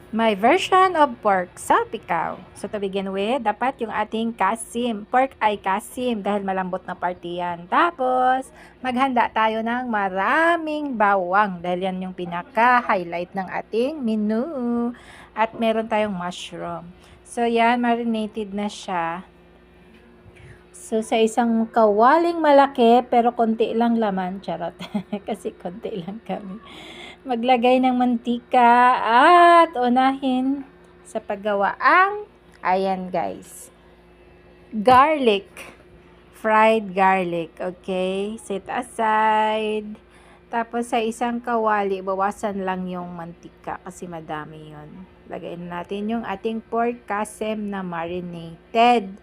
My version of pork salpikaw. So to begin with, dapat yung ating kasim. Pork ay kasim dahil malambot na parte yan. Tapos, maghanda tayo ng maraming bawang dahil yan yung pinaka-highlight ng ating menu. At meron tayong mushroom. So yan, marinated na siya. So, sa isang kawaling malaki, pero konti lang laman, charot. Kasi konti lang kami. Maglagay ng mantika at unahin sa paggawa ang, ayan guys, garlic. Fried garlic, okay? Set aside. Tapos, sa isang kawali, bawasan lang yung mantika kasi madami yun. Lagayin natin yung ating pork kasem na marinated.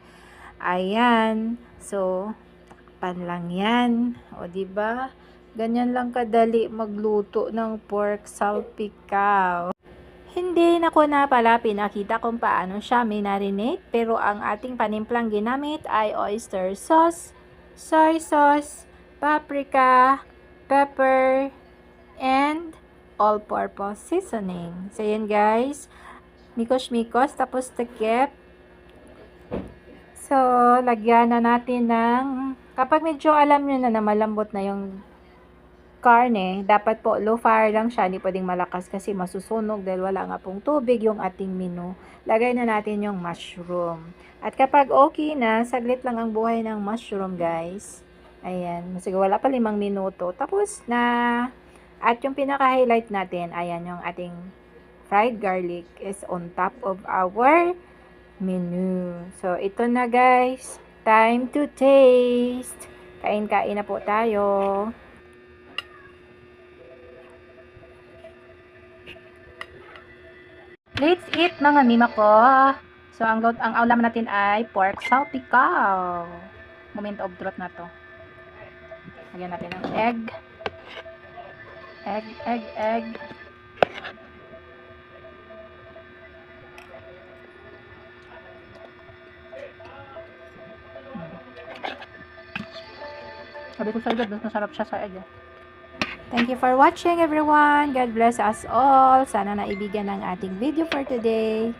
Ayan. So, takpan lang yan. O, diba? Ganyan lang kadali magluto ng pork salpikaw. Hindi na ko na pala pinakita kung paano siya marinate, pero ang ating panimplang ginamit ay oyster sauce, soy sauce, paprika, pepper, and all-purpose seasoning. So, yan guys. Mikos-mikos, tapos takip. So, lagyan na natin ng, kapag medyo alam nyo na malambot na yung karne, dapat po low fire lang siya, hindi pwedeng malakas kasi masusunog dahil wala nga pong tubig yung ating menu. Lagay na natin yung mushroom. At kapag okay na, saglit lang ang buhay ng mushroom guys. Ayan, sige wala pa 5 minuto. Tapos na. At yung pinaka-highlight natin, ayan yung ating fried garlic is on top of our menu. So, ito na guys. Time to taste. Kain-kain na po tayo. Let's eat mga mima ko. So, ang ulam natin ay pork salpikaw. Moment of truth na to. Lagyan natin ng egg. Egg. Sabi ko sa agad, masarap siya sa egg. Thank you for watching everyone. God bless us all. Sana naibigyan ng ating video for today.